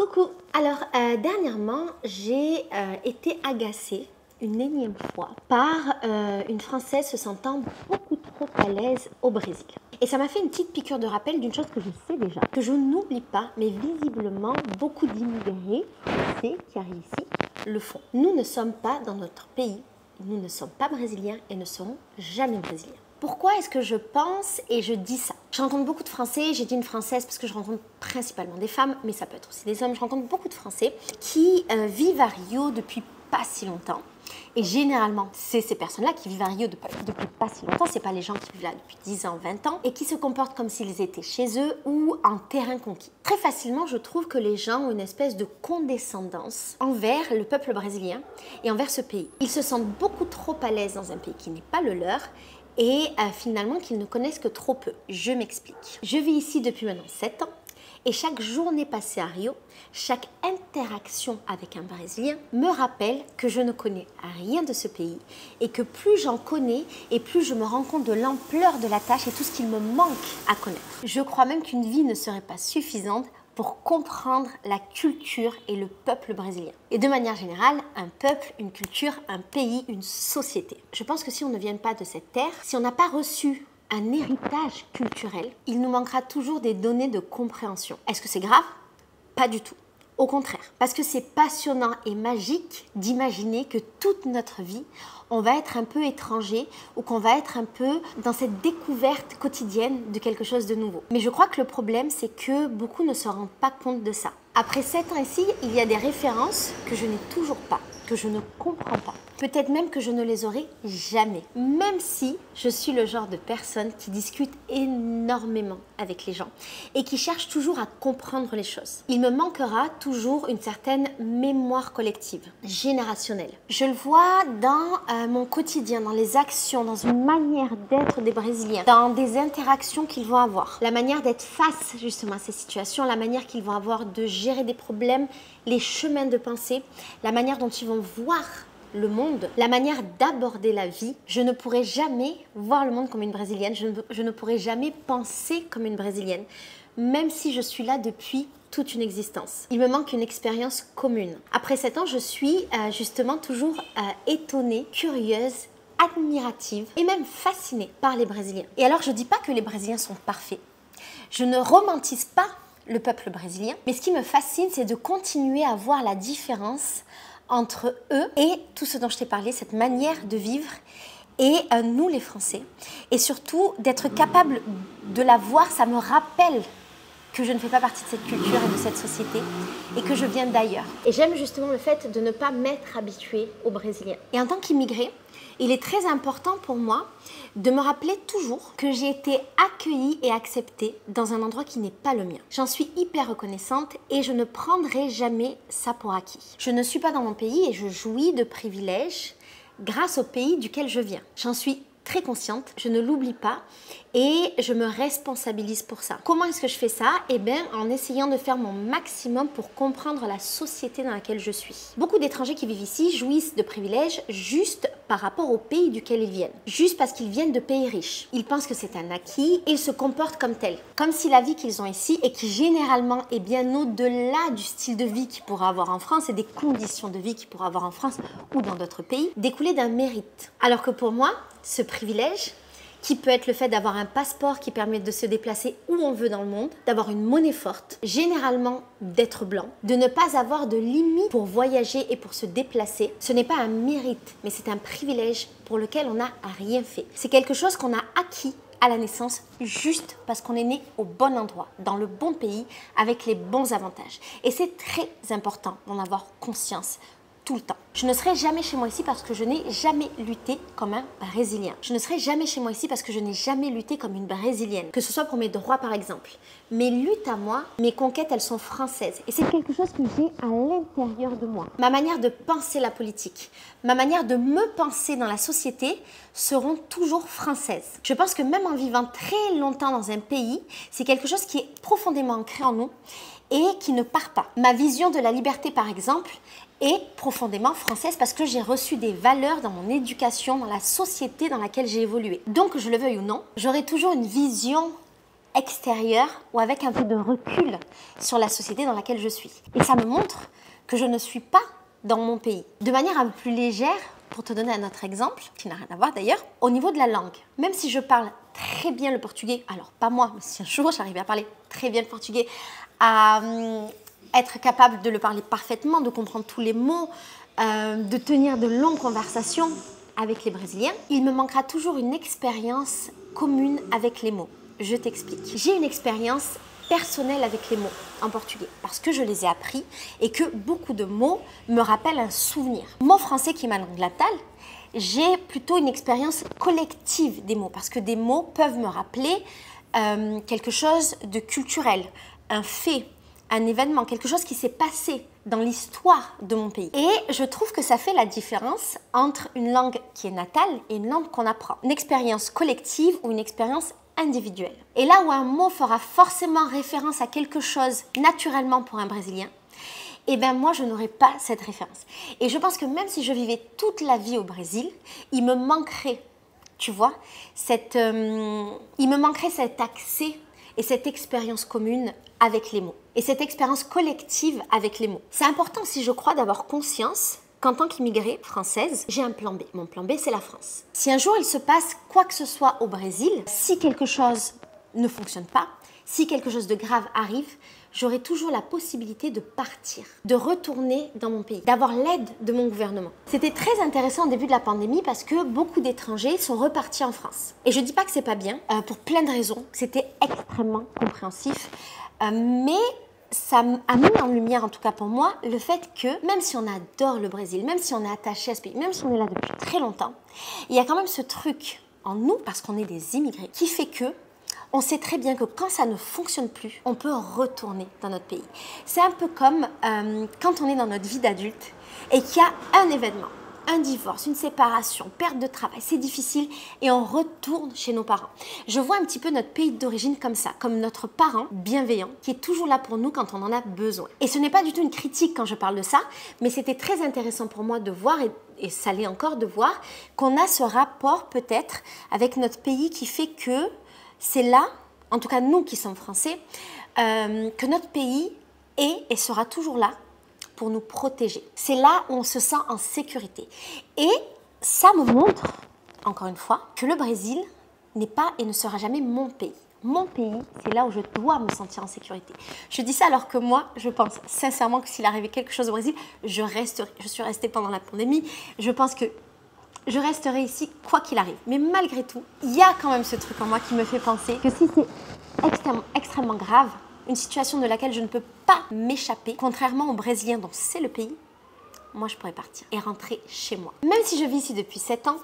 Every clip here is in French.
Coucou! Alors, dernièrement, j'ai été agacée une énième fois par une Française se sentant beaucoup trop à l'aise au Brésil. Et ça m'a fait une petite piqûre de rappel d'une chose que je sais déjà, que je n'oublie pas, mais visiblement, beaucoup d'immigrés français qui arrivent ici le font. Nous ne sommes pas dans notre pays, nous ne sommes pas brésiliens et ne serons jamais brésiliens. Pourquoi est-ce que je pense et je dis ça? Je rencontre beaucoup de Français, j'ai dit une Française parce que je rencontre principalement des femmes, mais ça peut être aussi des hommes. Je rencontre beaucoup de Français qui vivent à Rio depuis pas si longtemps. Et généralement, c'est ces personnes-là qui vivent à Rio depuis pas si longtemps, c'est pas les gens qui vivent là depuis 10 ans, 20 ans, et qui se comportent comme s'ils étaient chez eux ou en terrain conquis. Très facilement, je trouve que les gens ont une espèce de condescendance envers le peuple brésilien et envers ce pays. Ils se sentent beaucoup trop à l'aise dans un pays qui n'est pas le leur, et finalement qu'ils ne connaissent que trop peu. Je m'explique. Je vis ici depuis maintenant 7 ans et chaque journée passée à Rio, chaque interaction avec un Brésilien me rappelle que je ne connais rien de ce pays et que plus j'en connais et plus je me rends compte de l'ampleur de la tâche et tout ce qu'il me manque à connaître. Je crois même qu'une vie ne serait pas suffisante pour comprendre la culture et le peuple brésilien. Et de manière générale, un peuple, une culture, un pays, une société. Je pense que si on ne vient pas de cette terre, si on n'a pas reçu un héritage culturel, il nous manquera toujours des données de compréhension. Est-ce que c'est grave? Pas du tout. Au contraire, parce que c'est passionnant et magique d'imaginer que toute notre vie, on va être un peu étranger ou qu'on va être un peu dans cette découverte quotidienne de quelque chose de nouveau. Mais je crois que le problème, c'est que beaucoup ne se rendent pas compte de ça. Après 7 ans ici, il y a des références que je n'ai toujours pas, que je ne comprends pas. Peut-être même que je ne les aurai jamais. Même si je suis le genre de personne qui discute énormément avec les gens et qui cherche toujours à comprendre les choses. Il me manquera toujours une certaine mémoire collective, générationnelle. Je le vois dans mon quotidien, dans les actions, dans une manière d'être des Brésiliens, dans des interactions qu'ils vont avoir, la manière d'être face justement à ces situations, la manière qu'ils vont avoir de gérer des problèmes, les chemins de pensée, la manière dont ils vont voir le monde, la manière d'aborder la vie. Je ne pourrai jamais voir le monde comme une Brésilienne, je ne pourrai jamais penser comme une Brésilienne, même si je suis là depuis toute une existence. Il me manque une expérience commune. Après 7 ans, je suis justement toujours étonnée, curieuse, admirative et même fascinée par les Brésiliens. Et alors, je ne dis pas que les Brésiliens sont parfaits. Je ne romantise pas le peuple brésilien, mais ce qui me fascine, c'est de continuer à voir la différence entre eux et tout ce dont je t'ai parlé, cette manière de vivre et nous les Français. Et surtout d'être capable de la voir, ça me rappelle que je ne fais pas partie de cette culture et de cette société et que je viens d'ailleurs. Et j'aime justement le fait de ne pas m'être habituée aux Brésiliens. Et en tant qu'immigrée, il est très important pour moi de me rappeler toujours que j'ai été accueillie et acceptée dans un endroit qui n'est pas le mien. J'en suis hyper reconnaissante et je ne prendrai jamais ça pour acquis. Je ne suis pas dans mon pays et je jouis de privilèges grâce au pays duquel je viens. J'en suis très consciente, je ne l'oublie pas et je me responsabilise pour ça. Comment est-ce que je fais ça? Eh bien, en essayant de faire mon maximum pour comprendre la société dans laquelle je suis. Beaucoup d'étrangers qui vivent ici jouissent de privilèges juste par rapport au pays duquel ils viennent. Juste parce qu'ils viennent de pays riches. Ils pensent que c'est un acquis et ils se comportent comme tel. Comme si la vie qu'ils ont ici et qui généralement est bien au-delà du style de vie qu'ils pourraient avoir en France et des conditions de vie qu'ils pourraient avoir en France ou dans d'autres pays, découlait d'un mérite. Alors que pour moi, ce privilège, qui peut être le fait d'avoir un passeport qui permet de se déplacer où on veut dans le monde, d'avoir une monnaie forte, généralement d'être blanc, de ne pas avoir de limite pour voyager et pour se déplacer. Ce n'est pas un mérite, mais c'est un privilège pour lequel on n'a rien fait. C'est quelque chose qu'on a acquis à la naissance juste parce qu'on est né au bon endroit, dans le bon pays, avec les bons avantages. Et c'est très important d'en avoir conscience tout le temps. Je ne serai jamais chez moi ici parce que je n'ai jamais lutté comme un Brésilien. Je ne serai jamais chez moi ici parce que je n'ai jamais lutté comme une Brésilienne. Que ce soit pour mes droits par exemple. Mes luttes à moi, mes conquêtes, elles sont françaises. Et c'est quelque chose que j'ai à l'intérieur de moi. Ma manière de penser la politique, ma manière de me penser dans la société seront toujours françaises. Je pense que même en vivant très longtemps dans un pays, c'est quelque chose qui est profondément ancré en nous et qui ne part pas. Ma vision de la liberté par exemple est profondément française parce que j'ai reçu des valeurs dans mon éducation, dans la société dans laquelle j'ai évolué. Donc, que je le veuille ou non, j'aurai toujours une vision extérieur ou avec un peu de recul sur la société dans laquelle je suis. Et ça me montre que je ne suis pas dans mon pays. De manière un peu plus légère, pour te donner un autre exemple, qui n'a rien à voir d'ailleurs, au niveau de la langue, même si je parle très bien le portugais, alors pas moi, mais si un jour j'arrivais à parler très bien le portugais, à être capable de le parler parfaitement, de comprendre tous les mots, de tenir de longues conversations avec les Brésiliens, il me manquera toujours une expérience commune avec les mots. Je t'explique. J'ai une expérience personnelle avec les mots en portugais parce que je les ai appris et que beaucoup de mots me rappellent un souvenir. Mon français qui est ma langue natale, j'ai plutôt une expérience collective des mots parce que des mots peuvent me rappeler quelque chose de culturel, un fait, un événement, quelque chose qui s'est passé dans l'histoire de mon pays. Et je trouve que ça fait la différence entre une langue qui est natale et une langue qu'on apprend. Une expérience collective ou une expérience individuelle. Et là où un mot fera forcément référence à quelque chose naturellement pour un Brésilien, eh bien moi je n'aurais pas cette référence. Et je pense que même si je vivais toute la vie au Brésil, il me manquerait, tu vois, il me manquerait cet accès et cette expérience commune avec les mots. Et cette expérience collective avec les mots. C'est important aussi, je crois, d'avoir conscience qu'en tant qu'immigrée française, j'ai un plan B. Mon plan B, c'est la France. Si un jour il se passe quoi que ce soit au Brésil, si quelque chose ne fonctionne pas, si quelque chose de grave arrive, j'aurai toujours la possibilité de partir, de retourner dans mon pays, d'avoir l'aide de mon gouvernement. C'était très intéressant au début de la pandémie parce que beaucoup d'étrangers sont repartis en France. Et je ne dis pas que c'est pas bien, pour plein de raisons. C'était extrêmement compréhensif, mais ça a mis en lumière, en tout cas pour moi, le fait que même si on adore le Brésil, même si on est attaché à ce pays, même si on est là depuis très longtemps, il y a quand même ce truc en nous, parce qu'on est des immigrés, qui fait que on sait très bien que quand ça ne fonctionne plus, on peut retourner dans notre pays. C'est un peu comme quand on est dans notre vie d'adulte et qu'il y a un événement, un divorce, une séparation, perte de travail, c'est difficile et on retourne chez nos parents. Je vois un petit peu notre pays d'origine comme ça, comme notre parent bienveillant qui est toujours là pour nous quand on en a besoin. Et ce n'est pas du tout une critique quand je parle de ça, mais c'était très intéressant pour moi de voir, et ça l'est encore de voir, qu'on a ce rapport peut-être avec notre pays qui fait que c'est là, en tout cas nous qui sommes français, que notre pays est et sera toujours là pour nous protéger. C'est là où on se sent en sécurité. Et ça me montre, encore une fois, que le Brésil n'est pas et ne sera jamais mon pays. Mon pays, c'est là où je dois me sentir en sécurité. Je dis ça alors que moi, je pense sincèrement que s'il arrivait quelque chose au Brésil, je suis restée pendant la pandémie. Je pense que je resterai ici quoi qu'il arrive. Mais malgré tout, il y a quand même ce truc en moi qui me fait penser que si c'est extrêmement grave, une situation de laquelle je ne peux pas m'échapper, contrairement aux Brésiliens dont c'est le pays, moi je pourrais partir et rentrer chez moi. Même si je vis ici depuis 7 ans,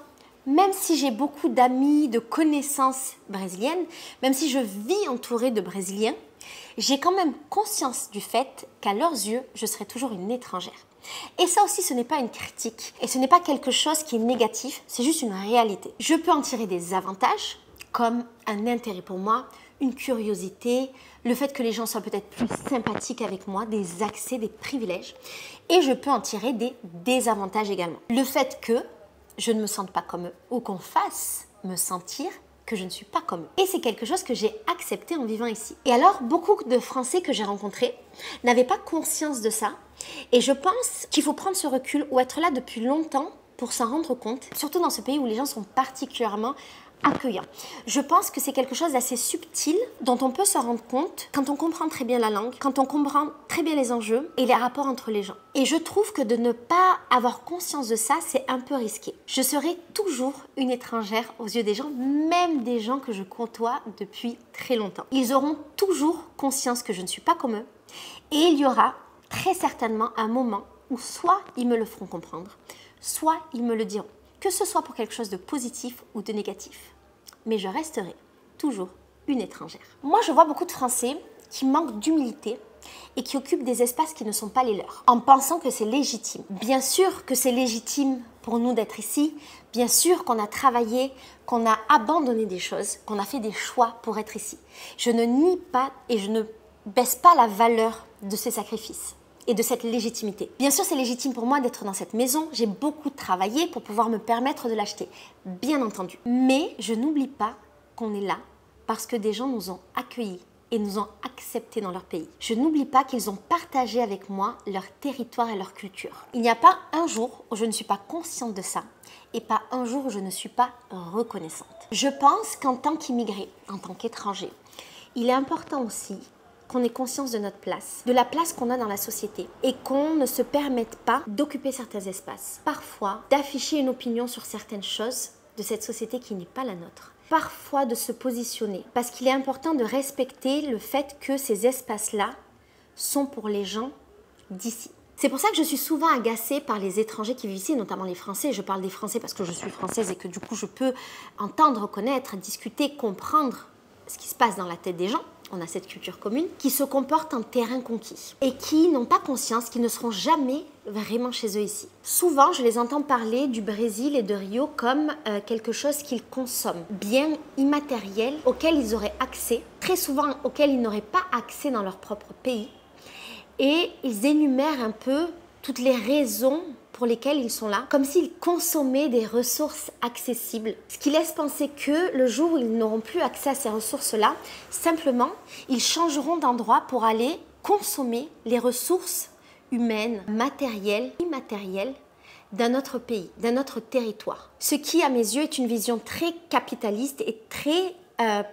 même si j'ai beaucoup d'amis, de connaissances brésiliennes, même si je vis entourée de Brésiliens, j'ai quand même conscience du fait qu'à leurs yeux, je serai toujours une étrangère. Et ça aussi, ce n'est pas une critique et ce n'est pas quelque chose qui est négatif, c'est juste une réalité. Je peux en tirer des avantages comme un intérêt pour moi, une curiosité, le fait que les gens soient peut-être plus sympathiques avec moi, des accès, des privilèges. Et je peux en tirer des désavantages également. Le fait que je ne me sente pas comme eux ou qu'on fasse me sentir que je ne suis pas comme eux. Et c'est quelque chose que j'ai accepté en vivant ici. Et alors, beaucoup de Français que j'ai rencontrés n'avaient pas conscience de ça. Et je pense qu'il faut prendre ce recul ou être là depuis longtemps pour s'en rendre compte, surtout dans ce pays où les gens sont particulièrement accueillant. Je pense que c'est quelque chose d'assez subtil dont on peut se rendre compte quand on comprend très bien la langue, quand on comprend très bien les enjeux et les rapports entre les gens. Et je trouve que de ne pas avoir conscience de ça, c'est un peu risqué. Je serai toujours une étrangère aux yeux des gens, même des gens que je côtoie depuis très longtemps. Ils auront toujours conscience que je ne suis pas comme eux et il y aura très certainement un moment où soit ils me le feront comprendre, soit ils me le diront. Que ce soit pour quelque chose de positif ou de négatif. Mais je resterai toujours une étrangère. Moi, je vois beaucoup de Français qui manquent d'humilité et qui occupent des espaces qui ne sont pas les leurs, en pensant que c'est légitime. Bien sûr que c'est légitime pour nous d'être ici, bien sûr qu'on a travaillé, qu'on a abandonné des choses, qu'on a fait des choix pour être ici. Je ne nie pas et je ne baisse pas la valeur de ces sacrifices et de cette légitimité. Bien sûr, c'est légitime pour moi d'être dans cette maison. J'ai beaucoup travaillé pour pouvoir me permettre de l'acheter, bien entendu. Mais je n'oublie pas qu'on est là parce que des gens nous ont accueillis et nous ont acceptés dans leur pays. Je n'oublie pas qu'ils ont partagé avec moi leur territoire et leur culture. Il n'y a pas un jour où je ne suis pas consciente de ça et pas un jour où je ne suis pas reconnaissante. Je pense qu'en tant qu'immigré, en tant qu'étranger, il est important aussi qu'on ait conscience de notre place, de la place qu'on a dans la société et qu'on ne se permette pas d'occuper certains espaces. Parfois, d'afficher une opinion sur certaines choses de cette société qui n'est pas la nôtre. Parfois de se positionner, parce qu'il est important de respecter le fait que ces espaces-là sont pour les gens d'ici. C'est pour ça que je suis souvent agacée par les étrangers qui vivent ici, notamment les Français. Je parle des Français parce que je suis française et que du coup je peux entendre, connaître, discuter, comprendre ce qui se passe dans la tête des gens. On a cette culture commune, qui se comportent en terrain conquis et qui n'ont pas conscience qu'ils ne seront jamais vraiment chez eux ici. Souvent, je les entends parler du Brésil et de Rio comme quelque chose qu'ils consomment, bien immatériel, auquel ils auraient accès, très souvent auquel ils n'auraient pas accès dans leur propre pays. Et ils énumèrent un peu toutes les raisons pour lesquelles ils sont là, comme s'ils consommaient des ressources accessibles. Ce qui laisse penser que le jour où ils n'auront plus accès à ces ressources-là, simplement, ils changeront d'endroit pour aller consommer les ressources humaines, matérielles, immatérielles d'un autre pays, d'un autre territoire. Ce qui, à mes yeux, est une vision très capitaliste et très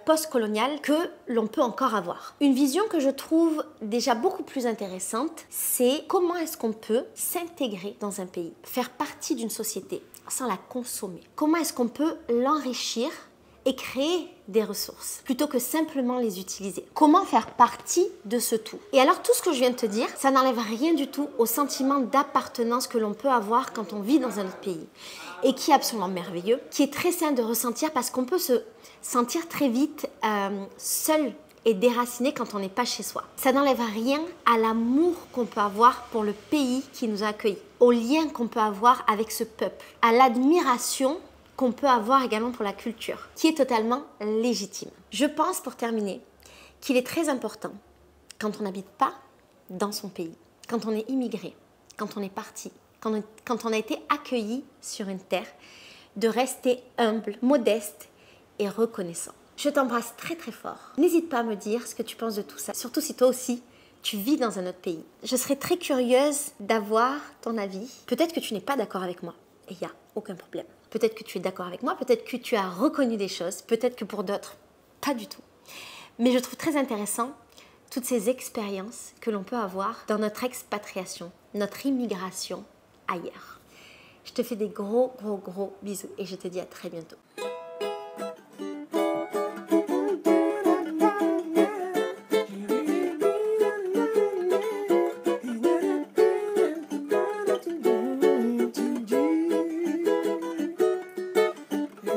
post-coloniale que l'on peut encore avoir. Une vision que je trouve déjà beaucoup plus intéressante, c'est comment est-ce qu'on peut s'intégrer dans un pays, faire partie d'une société sans la consommer. Comment est-ce qu'on peut l'enrichir et créer des ressources plutôt que simplement les utiliser. Comment faire partie de ce tout? Et alors tout ce que je viens de te dire, ça n'enlève rien du tout au sentiment d'appartenance que l'on peut avoir quand on vit dans un autre pays et qui est absolument merveilleux, qui est très sain de ressentir parce qu'on peut se sentir très vite seul et déraciné quand on n'est pas chez soi. Ça n'enlève rien à l'amour qu'on peut avoir pour le pays qui nous a accueillis, au lien qu'on peut avoir avec ce peuple, à l'admiration qu'on peut avoir également pour la culture, qui est totalement légitime. Je pense, pour terminer, qu'il est très important, quand on n'habite pas dans son pays, quand on est immigré, quand on est parti, quand on a été accueilli sur une terre, de rester humble, modeste et reconnaissant. Je t'embrasse très très fort. N'hésite pas à me dire ce que tu penses de tout ça, surtout si toi aussi, tu vis dans un autre pays. Je serais très curieuse d'avoir ton avis. Peut-être que tu n'es pas d'accord avec moi, et il n'y a aucun problème. Peut-être que tu es d'accord avec moi, peut-être que tu as reconnu des choses, peut-être que pour d'autres, pas du tout. Mais je trouve très intéressant toutes ces expériences que l'on peut avoir dans notre expatriation, notre immigration ailleurs. Je te fais des gros bisous et je te dis à très bientôt.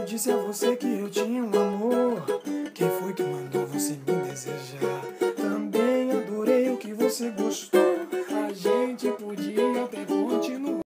Disse a você que eu tinha amor. Quem foi que mandou você me desejar? Também adorei o que você gostou.